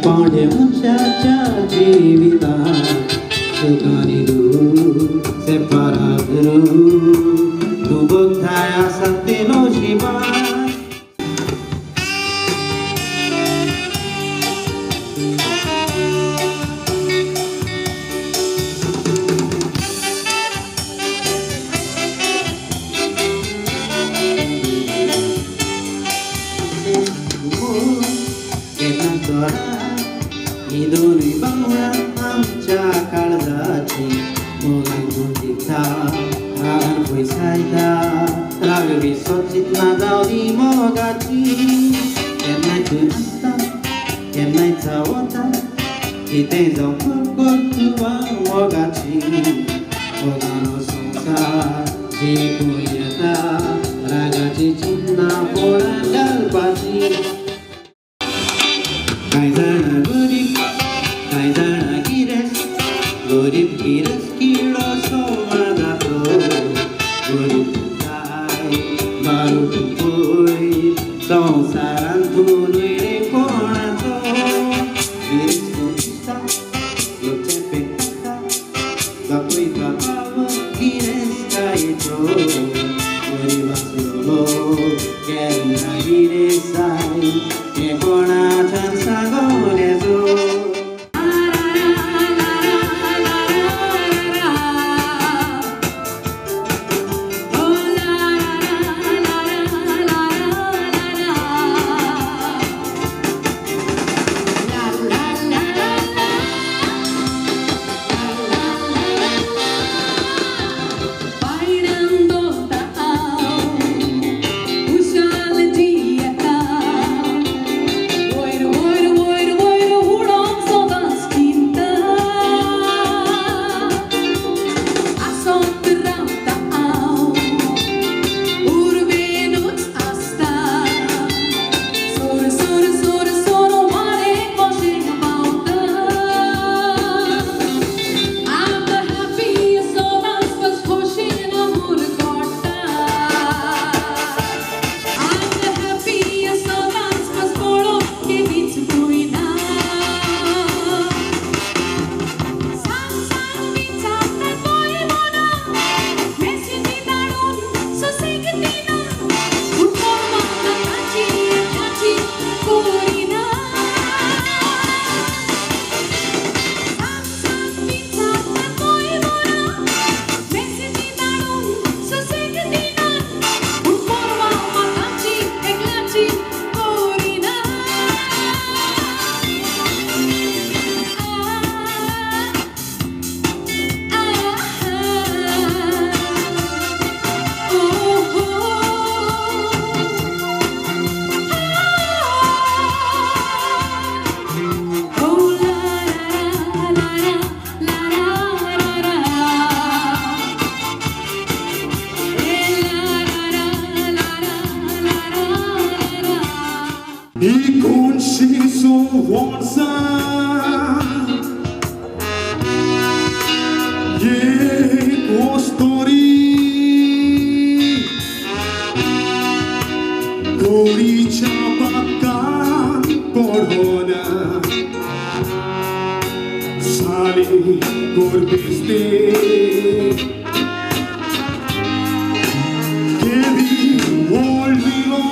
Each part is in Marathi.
Sepaడే muchacha జీవితా Sukanidu separado Tubog thaya santino shiba Idoni bangura amcha kaldachi mogai mundita ragan foi saita ragavi sochit na daudi mogachi kenai tunasta kenai chawata ite zau kurkutua mogachi mogano sonsar jikuyata ragachi chinna pora galbachi kaizana guri kaizana gires gurip gires kilo somadato gurip tai baru tupoi sonsaran tunui rekonato gires konista lo cepeta bakoi babava gires kaito guribas lolo kerna gires sai kekona chansa gorezo Inconciso onza Jego story Gori chapakan korona Sali gorbiste Kevi olvilo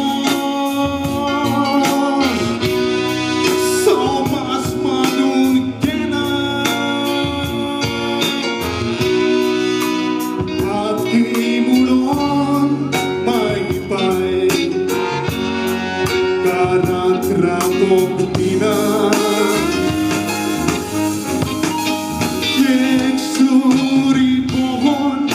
Ramotina Yek suri pohon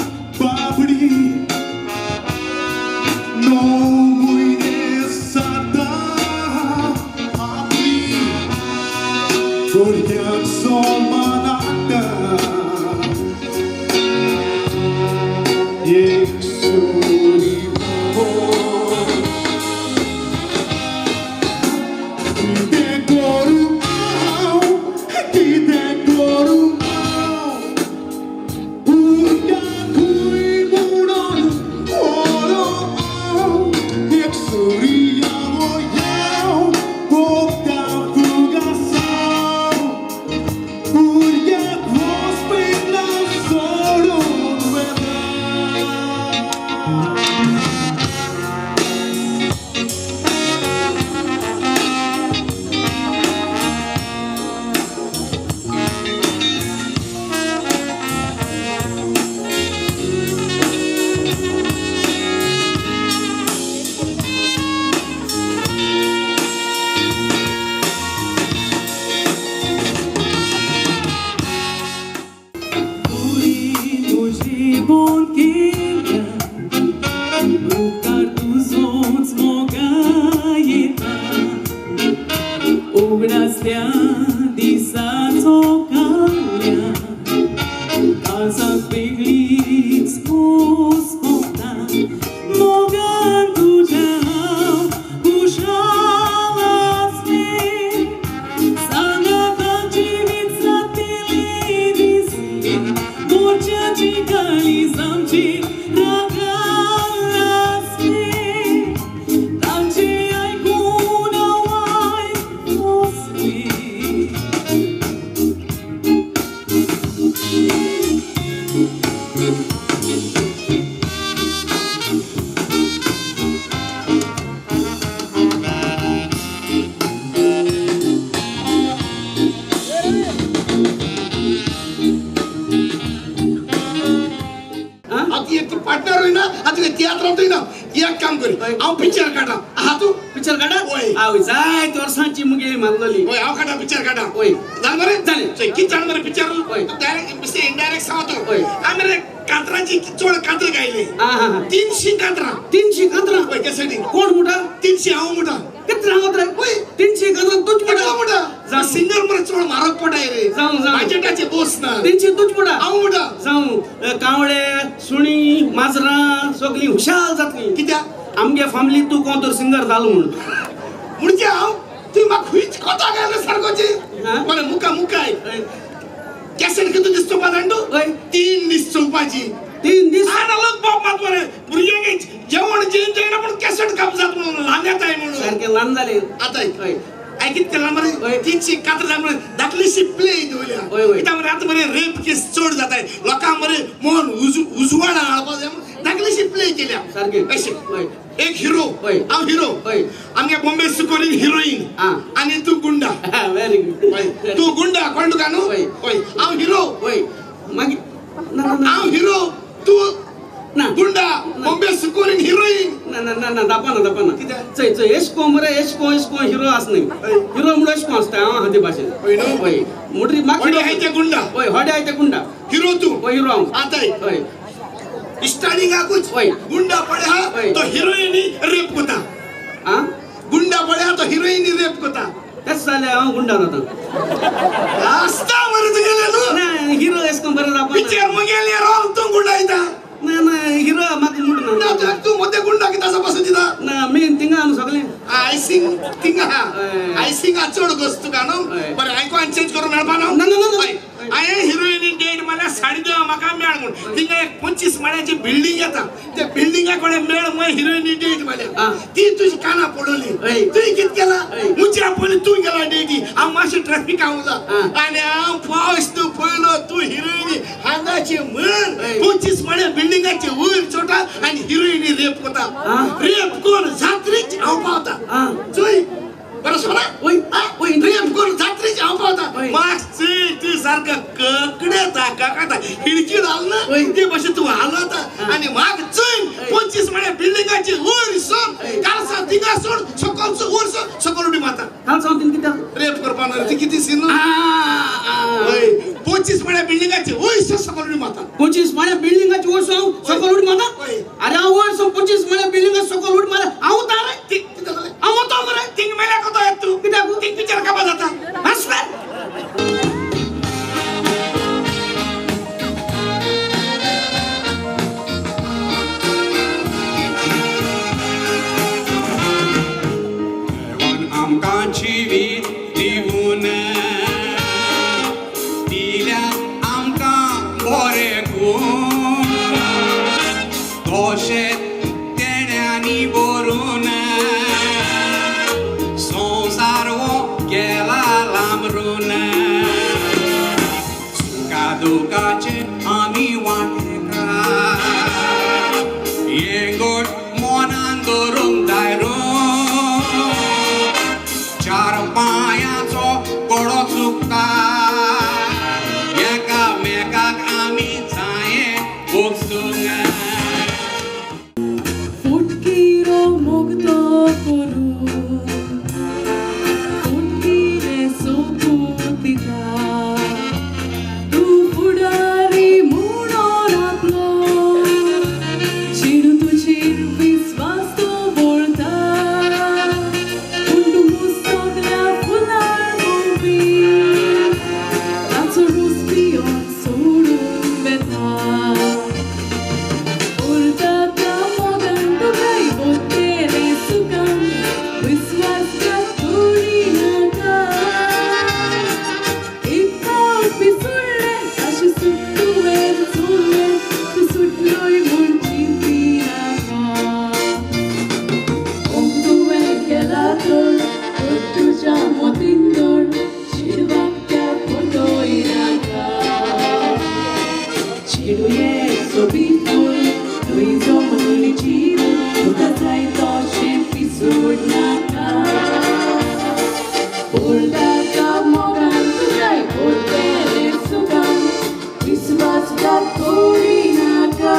आवय जाय वर्सांची मुगे मारलोली ओय हांव काडा पिक्चर काडा ओय जाण मरे जालें. कित जाण मरे पिक्चर ओय. डायरेक्ट बेश्टे इनडायरेक्ट सांगतो ओय. आमी रे कांतराची चोड कांतर गायले हा हा हा 300 कांतरा 300 कांतरा ओय केसडी कोण मुठा 300 हांव मुठा किती राहत रे ओय 300 कांतरा तुझ मुठा मुठा मुठा जाऊ. सिंगर मरे चोड मारक पडाय रे जाऊ, जाऊ. बजेटाचे बोस ना 300 तुझ मुठा हांव मुठा जाऊ कावळे सुणी माजरां सगळी हुशाल जातली कित्या आमगे फॅमिली तू कोण तर सिंगर जालो म्हणून म्हणजे हांव तू म्हाका खुंयच कोता गायलो सारकोची हा? बरे मुका मुकाय ओय, कॅसेट कितू दीस चोवपा जाणा ओय 3 दीस चोवपाची 3 दीस आना लोक बाप मात बरे भुरग्यांक जेवण जेयना पूण कॅसेट कापजात म्हणून ल्हान येताय म्हणून सारखे ल्हान जाले आता ओय ऐकित केला मरे ओय. 300 कातर जाय मरे धाकलीशी प्ले दवरल्या ओय, ओय. कित्याक मरे आतां मरे रेप केस चड जाताय लोकांक मरे मोहन उजवाडा हाडपा जाय म्हणून धाकलीशी प्ले केल्या सारखे अशें ओय एक हिरो ओय. हांव हिरो ओय. आमगे बॉम्बे सुकोरीन हिरोईन आ. आनी तू गुंडा व्हेरी गुड ओय. तू गुंडा कळ्ळें तुका न्हू ओय. ओय हांव हिरो ओय मागीर ना ना ना हांव हिरो तू ना गुंडा बॉम्बे सुकोरीन हिरोईन ना ना ना ना दापाना कित्याक? चय चय एशको मरे एशको हिरो आस नाही हिरो म्हणून एशको आसता हांव हाती भाशेन ओय न्हू? ओय मुटरी म्हाका व्हडे हाय ते गुंडा ओय होडे आय ते गुंडा हिरो तू ओय हिरो हांव आताय ओय स्टार्टिंगाकूच ओय. गुंडा पळ्या ओय. तो हिरोईनी रेप कोता आ गुंडा पळ्या तो हिरोईनी रेप कोता तेच जालें हांव गुंडा जाता आसता मरे तुगेले न्हू ना हिरो एशको बरें दापना पिक्चर मुगेले रोल तू गुंडा येता ना ना हिरो म्हाका मुड ना ना तू मध्य गुंडा किता पासून दिता ना मी थिंगा न्हू सगळें आय सिंग थिंगा ओय. आय सिंग चड गोष्ट तुका न्हू ओय. बरें आयकून चेंज करून मेळपा न्हू ना, ना, ना, ना. ओय. हांवें हिरोईनी डेट मला साडी देवा म्हाका मेळ म्हूण थिंगा एक 25 माळ्याची बिल्डींग येता त्या बिल्डिंगा कडेन मेळ म्हण हिरोईनी डेट आ. मला ती तुजी काना पडोली ओय. तुवें कित केला ओय. मुच्या पयलीं तूं गेला डेटी हांव मातशें ट्रॅफिका उरला आ. आनी हांव पावस तूं पयलो तूं हिरोईनी हांगाचे म्हण ओय. 25 माळ्या बिल्डिंगाचे वयर चोटा आनी हिरोईनी रेप कोता आ. रेप कोण जात्रेच हांव पावता आ चोय बरं सोना ओय ओय रेप कोण जात्रेच हांव पावता ओय. मागचे तू सारखं ककडे ताका खिडकी घाल ना ओय. ते भाशेन तू हालवता आणि माग चोय 25 म्हळ्या बिल्डिंगाचे वयर सोड ओय. कालसा थिंगा सोड सकलचो वयर सोड सकल उडी मारता काल सांगतीन कित्या रेप करपा ना ती किती सीन आ 25 म्हळ्या बिल्डिंगाचे वयर सोड सकल उडी मारता 25 माळ्या बिल्डिंगाची ओळ सांग सकल उडी मारा ओय. अरे हांव ओळ सांग 25 माळ्या बिल्डिंगा सकल उडी मारा हांव तारे किती झालं हांव तो मरे थिंग मेल्या कोतो येत तू कित्याक थिंग पिक्चर कापा जाता हसवे देवान आमकां जिवीत दिवून दिल्या आमकां बरें गूण तशेंच तेण्यांनी भरून संवसार हो गेला लांबरून सुखा दुखाचे आमी वांटेकार येंगोट मोनान धरून दायरो चार पांयाचो गडो चुकता एकामेकाक आमी जाये बोगसूंक Futkiro mugdo koru Futkire soputita Tu pudari mudo ratlo Chidu tuji viswas to bolta Undu mustogla fular bombi Ratso ruspion sudun beta Urtata mogantu kai botere sukam Viswas ka turinaka Itta pisulle ashi suttuve sulle Sutloi munchipiraka Ontuve kelator Ottu chamotintor Shirvakka potoiraka Chiruye sobitul, luizo malichiru, udatai toshe pisud naka. Urdaka mogan tukai, urdere sugam, visvas gaturi naka.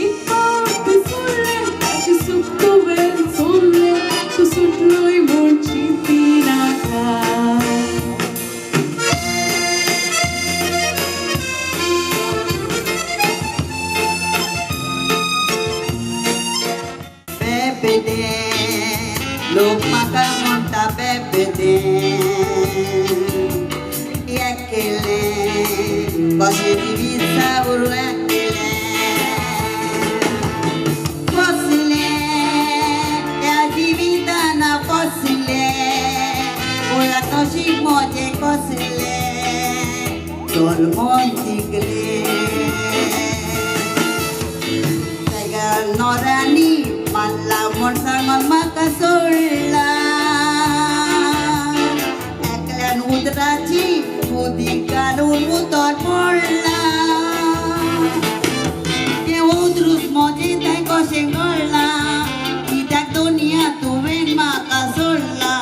Ipa pisulle, ashi sukkuve sulle, कशें जिवीत उरलें फसलें त्या जिवितान फसलें पळय तशी म्हजें कसलें जल्मोन शिकलें तेगा नोरांनी मारला म्हूण सांगून म्हाका सोडला एकल्यान उदराची उदीक घालून उतर पडला तें उदरूच म्हजें तें कशें कळना कित्याक दुनिया तुवें म्हाका सोडला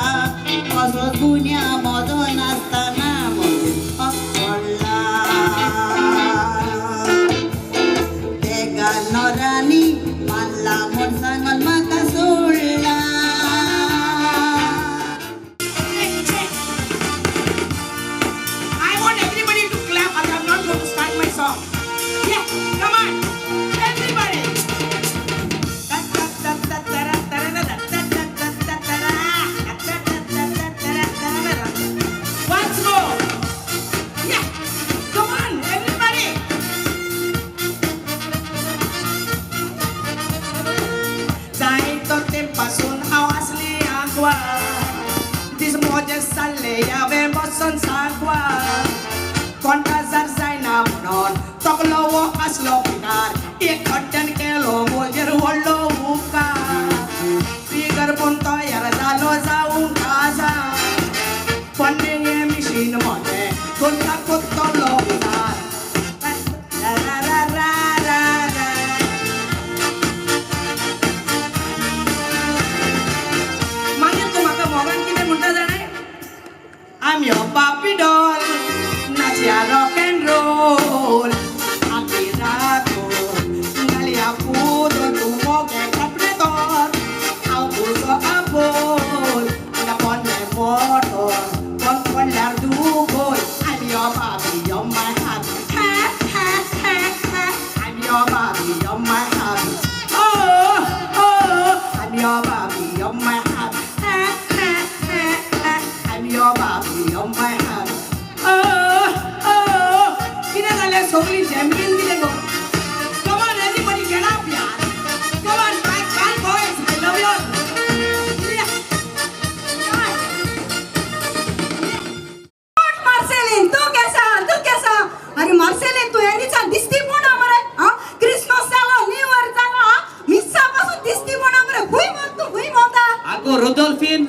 कसलोच गुन्या म्हजो नासतना म्हजें पडला तेगा नोरांनी मारला म्हूण सांगून म्हाका सोडला I want everybody to clap as I'm not going to start my song. Yeah, come on, everybody. Once more. Yeah, come on, everybody. Dahil pasun awasli agua. Dis moja sale ya ve boson sagwa. Kontra zarzai na non toklo wo aslo pikar. Ek khatan ke lo mojer hollo muka. Figar punto yar dalo zaun kaza. Funding e machine moje kontra kutto lo pikar. Ra ra ra ra ra ra. Mangyat kumaka mogan kine munta jane. I'm your Barbie doll, nacha rock and roll. Akirato, ngalia pudo tumoge kapredor. Abuso abol, na ponme motor, pon lardugoy. I'm your Barbie, you're my happy. Ha ha ha ha. I'm your Barbie, you're my happy. Oh oh, I'm your Barbie, you're my happy. Ha ha ha ha. I'm your Barbie, you're my happy. Oh oh, kine gale sogli champion dile go. Come on, everybody get up, yaar. Come on, my boys, I love you. Yeah. Come on. Marcelin तू कैसा अरे मार्सेलिन तू यानीचा दिसती कोणा मरे हां क्रिसमस झाला न्यू इयर झाला मिस्सा पासून दिसती कोणा मरे भुई म्हणता आगो रोडोल्फिन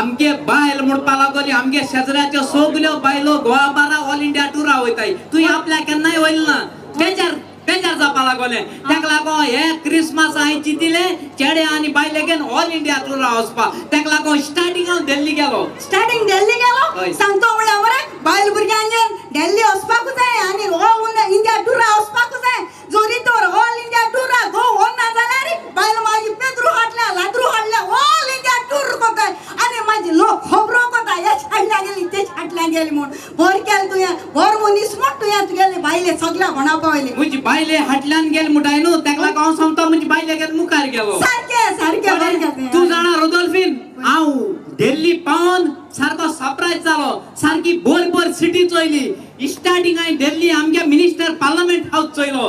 आमगे बायल म्हणपा लागली आमगे शेजऱ्याच्यो सगल्यो बायलो गोवाबारा ऑल इंडिया टुरा वयताय तूं आपल्या केन्नाय वयल ना बेजार जावपा लागले ताका लागो हे क्रिसमस हांवें चिंतिले चेडे आनी बायले घेवन ऑल इंडिया टुरा वचपा ताका लागो स्टार्टिंग हांव दिल्ली गेलो स्टार्टिंग दिल्ली गेलो सांगतो म्हणल्या मरे बायल भुरग्यांगे दिल्ली वचपाक जाय आनी ऑल इंडिया टुरा वचपाक जाय जोरी तर ऑल इंडिया टुरा गो होना जाल्यार बायल माझी पेद्रू हाडल्या ऑल इंडिया टूर कोताय आनी माझी लोक खबरो कोता हे छाडल्या गेली ते छाडल्या गेली म्हूण बर केल तुया बर मनीस म्हूण तुया गेली बायले सगळ्या म्हणा पावली म्हजी बायले हाटल्यान गेल म्हणटाय न्हू ताका लागो हांव सांगता म्हजी बायले गेले मुखार गेलो सारखे तू जाणा रोडोल्फिन हांव दिल्ली पावन सारको सरप्राइज जालो सारकी बोर सिटी चोयली स्टार्टिंग हांवें दिल्ली आमगे मिनिस्टर पार्लमेंट हाऊस चोयलो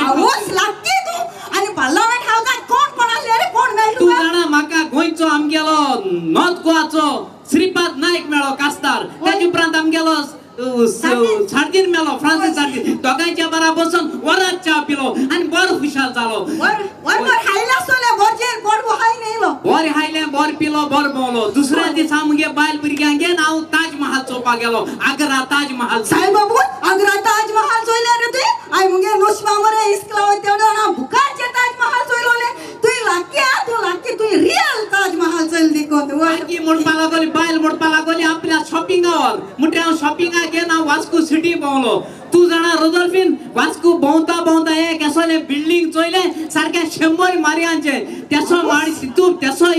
आवोस लागती तू आनी पार्लमेंट हाऊसात कोण आले रे कोण मेळ्ळो तू जाणा म्हाका गोंयचो आमगेलो नॉर्थ गोवाचो श्रीपाद नायक मेळ्ळो कास्तार तेजे उपरांत आमगेलो सार्दीन मेलो फ्रांसीस सार्दीन दोगांच्या बरा बसून वरात च्या पिलो आनी बरो खुशाल जालो वर हायला सोले बरजेर बडबो हाय नेलो बर हायले बर पिलो बर बोलो दुसऱ्या दिसा आमगे बायल भुरग्यांगे हांव ताज महाल चोवपाक गेलो आग्रा ताज महाल साहेब बाबू आग्रा ताज महाल चोयले रे तुय आय मुगे नोशमा मरे इस्कला वय तेवढा ना बुकारचे ताज महाल चोयलोले तुय लाकी तुय रियल ताज महाल चोयल दिको तू की म्हणपा लागली बायल म्हणपा लागली आपल्या शॉपिंगावर म्हणटे हांव शॉपिंगाक गेन हांव वास्को सिटी भोंवलो तू जाणा रोडोल्फिन वास्को भोंवता एक असले बिल्डिंग चोयले सारखे 100 मारयांचे तेसो माडी तू तेसो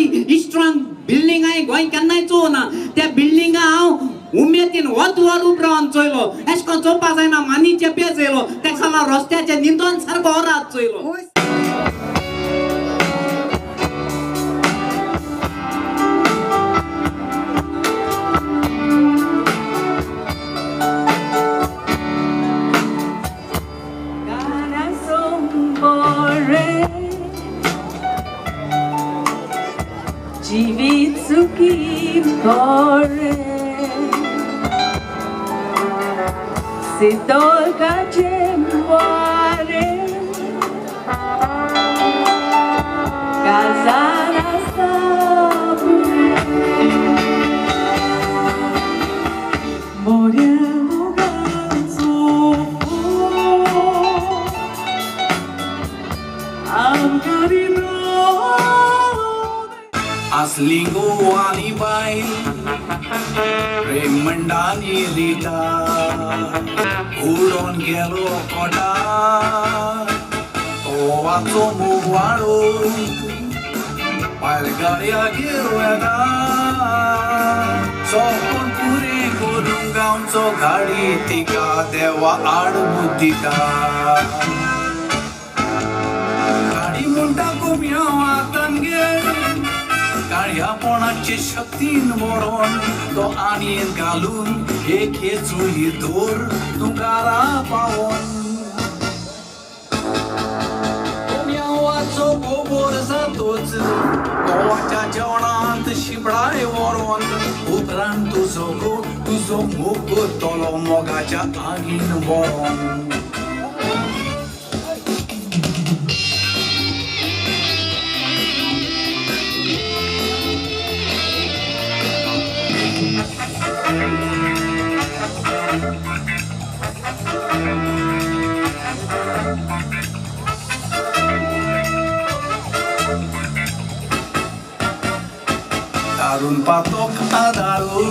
स्ट्रॉंग बिल्डिंग हांवें गोंय केन्नाय चोवना त्या बिल्डिंगा हांव उमेदीन वत उब रावन चोयलो एश कोन चोवपा जायना मानीचे पेज येयलो तेका लागून रस्त्याचे निंदोन सारको ओरात चोयलो dolgaचे वारे Gazara Aslingo ani bail Remandani rita Udon gelo kota Owato muwaro Palgaria girueda Sokon pure korungaun so gadi tika Dewa aad buddhika Gadi munta ko miyawa tange काळ्यापणाची शक्तीन मरण तो आणीन घालून एक चुली दोर तुकारा पावन कोम्यावाचो गोबोर जातोच गोवाच्या जेवणांत शिपडाय वरोन उपरांत तुजो मोग करतलो मोगाच्या आगीन बरोन Darun patok adaru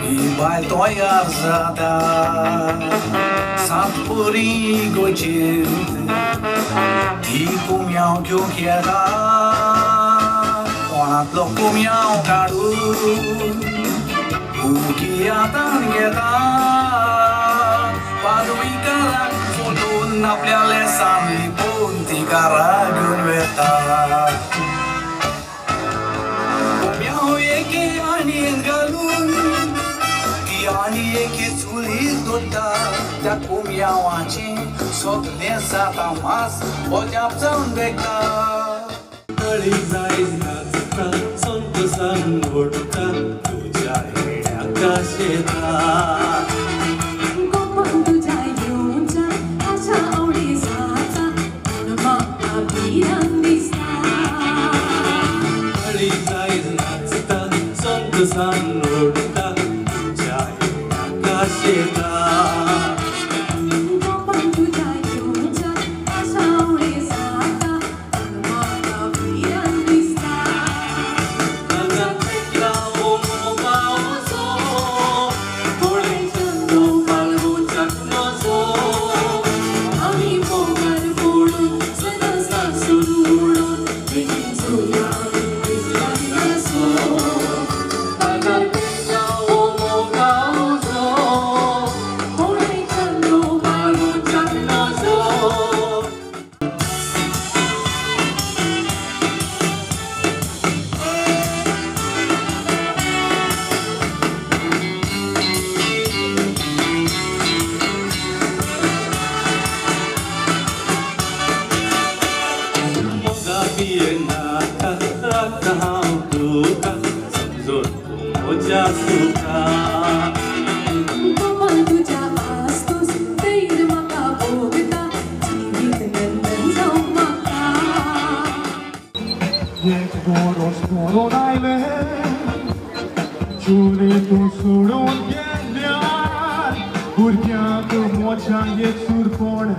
Ibai toyar zada Satpuri gocint Di kumiau kyo kiera Onat lo kumiau kadu Ukiatan geta Padui karak Fotun आपल्याला सामी पोंती करा घेऊन वेता आणि घालून ती आणि एके चुली दोता त्या कोम्यावाचे सगळे जाता मास ओजाप जाऊन बेका तळी जाईस नाचता संतोषान ओढता तुझ्या आकाशेता Sanurta jai akasheta Pantu jai yunja asaure sata mata viran vista Nagatla om so Thode chando palvo chakno so Ami pogar podun sada sasurudun Begin suya visvana so Ciule tu surun gendian Urgea tu mocha ye surpon